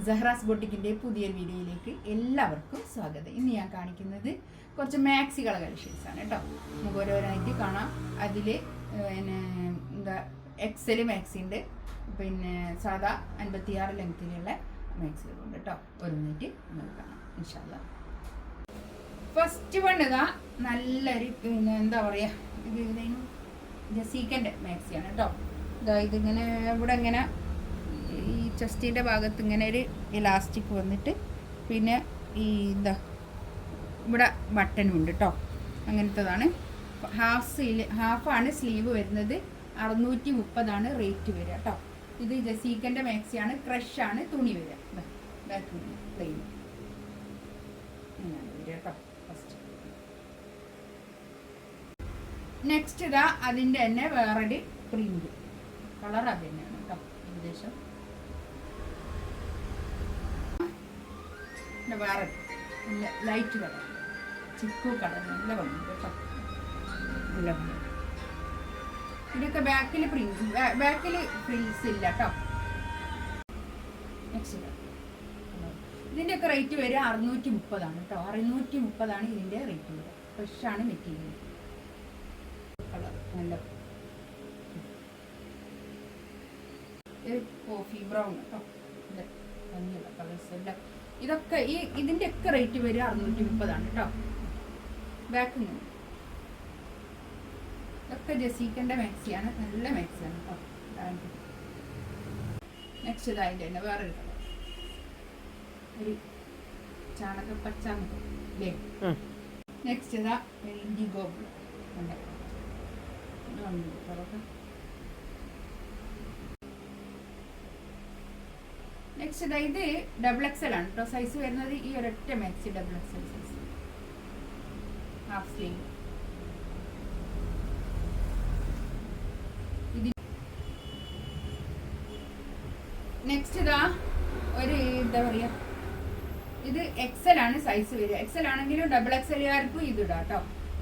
സഹ്റാസ് ബൊട്ടിക്കിൻ്റെ പുതിയൊരു വീഡിയോയിലേക്ക് എല്ലാവർക്കും സ്വാഗതം. ഇന്ന് ഞാൻ കാണിക്കുന്നത് കുറച്ച് മാക്സികളെ കളക്ഷൻസാണ് കേട്ടോ. നമുക്ക് ഓരോരായിട്ട് കാണാം. അതിൽ പിന്നെ എന്താ എക്സൽ മാക്സി ഉണ്ട്, പിന്നെ സാധാ 56 ലെങ്ത്തിലുള്ള മാക്സികളുണ്ട് കേട്ടോ. ഓരോന്നായിട്ട് നമുക്ക് കാണാം ഇൻഷാ അല്ലാ. ഫസ്റ്റ് വൺ ഇതാ നല്ലൊരു പിന്നെ എന്താ പറയുക, ഇത് ജസീക്കൻ്റെ മാക്സിയാണ് കേട്ടോ. ഇതാ ഇതിങ്ങനെ ഇവിടെ ഇങ്ങനെ ഈ ചെസ്റ്റിൻ്റെ ഭാഗത്ത് ഇങ്ങനെ ഒരു ഇലാസ്റ്റിക് വന്നിട്ട് പിന്നെ ഈ എന്താ ഇവിടെ ബട്ടനും ഉണ്ട് കേട്ടോ. അങ്ങനത്തതാണ്. ഹാഫാണ് സ്ലീവ് വരുന്നത്. 630 റേറ്റ് വരിക കേട്ടോ. ഇത് ജസീക്കൻ്റെ മാക്സിയാണ്. ക്രഷാണ് തുണി വരിക. ബാക്ക് പ്ലെയിൻ ഇങ്ങനെ വരിക കേട്ടോ. ഫസ്റ്റ് നെക്സ്റ്റ് ഇതാ അതിൻ്റെ തന്നെ വേറൊരു പ്രിന്റ് കളർ അത് തന്നെയാണ് കേട്ടോ. ഏകദേശം വേറെ ലൈറ്റ് കളർ, ചിക്കു കളർ, നല്ല ഭംഗിയുണ്ട് കേട്ടോ. നല്ല ഭംഗി. ഇതൊക്കെ ബാക്കിൽ ഫ്രിൽസ് ഇല്ല കേട്ടോ. നെക്സ്റ്റ് ഇതിൻ്റെയൊക്കെ റേറ്റ് വരിക 630 കേട്ടോ. 630 ഇതിൻ്റെ റേറ്റ് വരിക. ഫ്രഷാണ് മെറ്റീരിയൽ. കളർ നല്ല കോഫി ബ്രൗൺ കേട്ടോ. ഭംഗിയുള്ള കളേഴ്സ് എല്ലാം. ഇതൊക്കെ ഇതിൻ്റെ ഒക്കെ റേറ്റ് വരിക 630 കേട്ടോ. ബാക്കിൽ നിന്ന് ഇതൊക്കെ ജസീക്കൻ്റെ മാക്സിയാണ്. നല്ല മാക്സിയാണ് കേട്ടോ. നെക്സ്റ്റ് ഇതായിട്ട് തന്നെ വേറൊരു കളർ, ഒരു ചാണകപ്പച്ച അല്ലേ. നെക്സ്റ്റ് ഇതാ ഇൻഡിഗോ ബ്ലൂ ഉണ്ട്. നെക്സ്റ്റ് ഇതാ ഇത് XXL ആണ് കേട്ടോ. സൈസ് വരുന്നത് ഈ ഒരൊറ്റ maxi XXL size, half sleeve. Next ഇതാ ഒരു എന്താ പറയുക, ഇത് XL ആണ് സൈസ് വരിക. XL ആണെങ്കിലും XXLകാർക്കും ഇത് ഇടാം കേട്ടോ.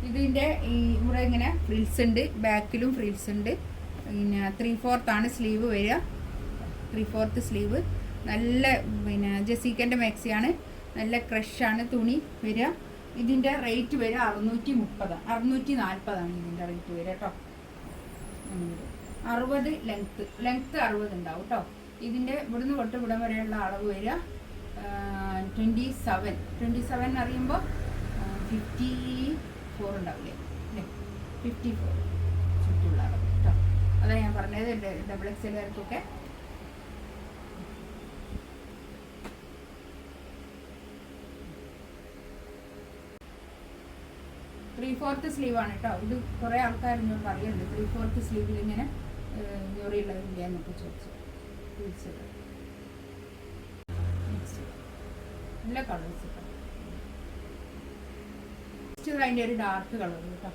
ഇതിൻ്റെ ഈ ഇവിടെ ഇങ്ങനെ ഫ്രിൽസ് ഉണ്ട്, ബാക്കിലും ഫ്രിൽസ് ഉണ്ട്. പിന്നെ 3/4 സ്ലീവ് വരിക. 3/4 സ്ലീവ്. നല്ല പിന്നെ ജസീക്കൻ്റെ മാക്സിയാണ്. നല്ല ക്രഷാണ് തുണി വരിക. ഇതിൻ്റെ റേറ്റ് വരിക 630 640 ഇതിൻ്റെ റേറ്റ് വരിക കേട്ടോ. 60 ലെങ്ത്ത് 60 ഉണ്ടാവും കേട്ടോ. ഇതിൻ്റെ ഇവിടുന്ന് തൊട്ട് ഇവിടം വരെയുള്ള അളവ് വരിക 27 എന്ന് അറിയുമ്പോൾ 54 ഉണ്ടാവില്ലേ അല്ലേ. 54 ചുറ്റുള്ള അളവ് കേട്ടോ. അതാണ് ഞാൻ പറഞ്ഞത്. XXLകാർക്കൊക്കെ ത്രീ-ഫോർത്ത് സ്ലീവ് ആണ് കേട്ടോ. ഇത് കുറേ ആൾക്കാർ ഞാൻ പറയുന്നുണ്ട് 3/4 സ്ലീവിൽ ഇങ്ങനെ ഞൊറിയുള്ളതില്ല എന്നൊക്കെ ചോദിച്ചു. നല്ല കളേഴ്സ്. അതിൻ്റെ ഒരു ഡാർക്ക് കളർ കേട്ടോ.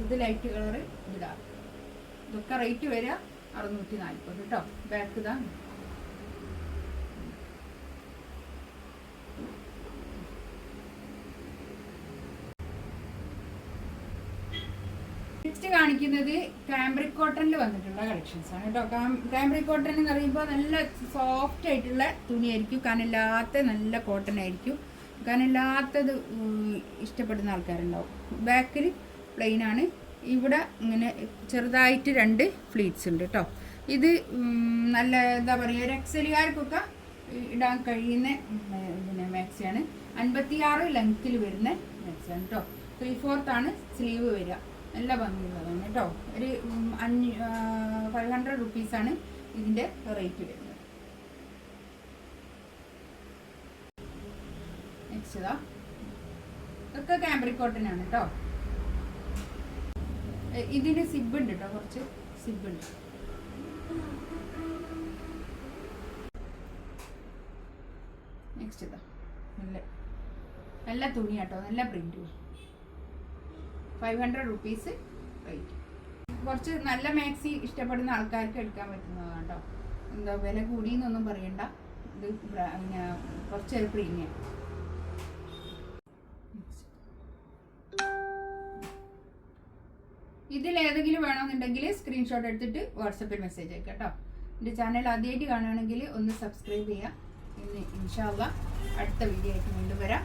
ഇത് ലൈറ്റ് കളർ, ഇത് ഡാർക്ക്. ഇതൊക്കെ റേറ്റ് വരിക 640 കേട്ടോ. ബാക്ക് ഇതാ നെക്സ്റ്റ് കാണിക്കുന്നത് കാംബ്രിക് കോട്ടണിൽ വന്നിട്ടുള്ള കളക്ഷൻസ് ആണ് കേട്ടോ. കാംബ്രിക് കോട്ടൺ എന്ന് പറയുമ്പോൾ നല്ല സോഫ്റ്റ് ആയിട്ടുള്ള തുണിയായിരിക്കും. കനല്ലാത്ത നല്ല കോട്ടൺ ആയിരിക്കും. കനല്ലാത്തത് ഇഷ്ടപ്പെടുന്ന ആൾക്കാരുണ്ടാവും. ബാക്കിൽ പ്ലെയിൻ ആണ്. ഇവിടെ ഇങ്ങനെ ചെറുതായിട്ട് 2 ഫ്ലീറ്റ്സ് ഉണ്ട് കേട്ടോ. ഇത് നല്ല എന്താ പറയുക, XXLകാർക്കൊക്കെ ഇടാൻ കഴിയുന്ന പിന്നെ മാക്സിയാണ്. 56 ലെങ്ത്തിൽ വരുന്ന മാക്സിയാണ് കേട്ടോ. 3/4 സ്ലീവ് വരിക. നല്ല ഭംഗിയുള്ളതാണ് കേട്ടോ. ഒരു 500 റുപ്പീസാണ് ഇതിൻ്റെ റേറ്റ് വരുന്നത്. നെക്സ്റ്റ് ഇതാ ഇതൊക്കെ കാംബ്രിക് കോട്ടൺ ആണ് കേട്ടോ. ഇതിന് സിബ് ഉണ്ട് കേട്ടോ. കുറച്ച് സിബ് ഉണ്ട്. നെക്സ്റ്റ് ഇതാ നല്ല തുണിയാട്ടോ. നല്ല പ്രിന്റ്. 500 rupees rate. കുറച്ച് നല്ല മാക്സി ഇഷ്ടപ്പെടുന്ന ആൾക്കാർക്ക് എടുക്കാൻ പറ്റുന്നതാണ് കേട്ടോ. എന്താ വില കൂടിയെന്നൊന്നും പറയണ്ട. ഇത് പിന്നെ കുറച്ചൊരു പ്രീമിയം. ഇതിലേതെങ്കിലും വേണമെന്നുണ്ടെങ്കിൽ സ്ക്രീൻഷോട്ട് എടുത്തിട്ട് വാട്സപ്പിൽ മെസ്സേജ് അയക്കാം കേട്ടോ. എൻ്റെ ചാനൽ ആദ്യമായിട്ട് കാണുകയാണെങ്കിൽ ഒന്ന് സബ്സ്ക്രൈബ് ചെയ്യുക. ഇന്ന് ഇൻഷാ അല്ലാ അടുത്ത വീഡിയോ ആയിട്ട് വീണ്ടും വരാം.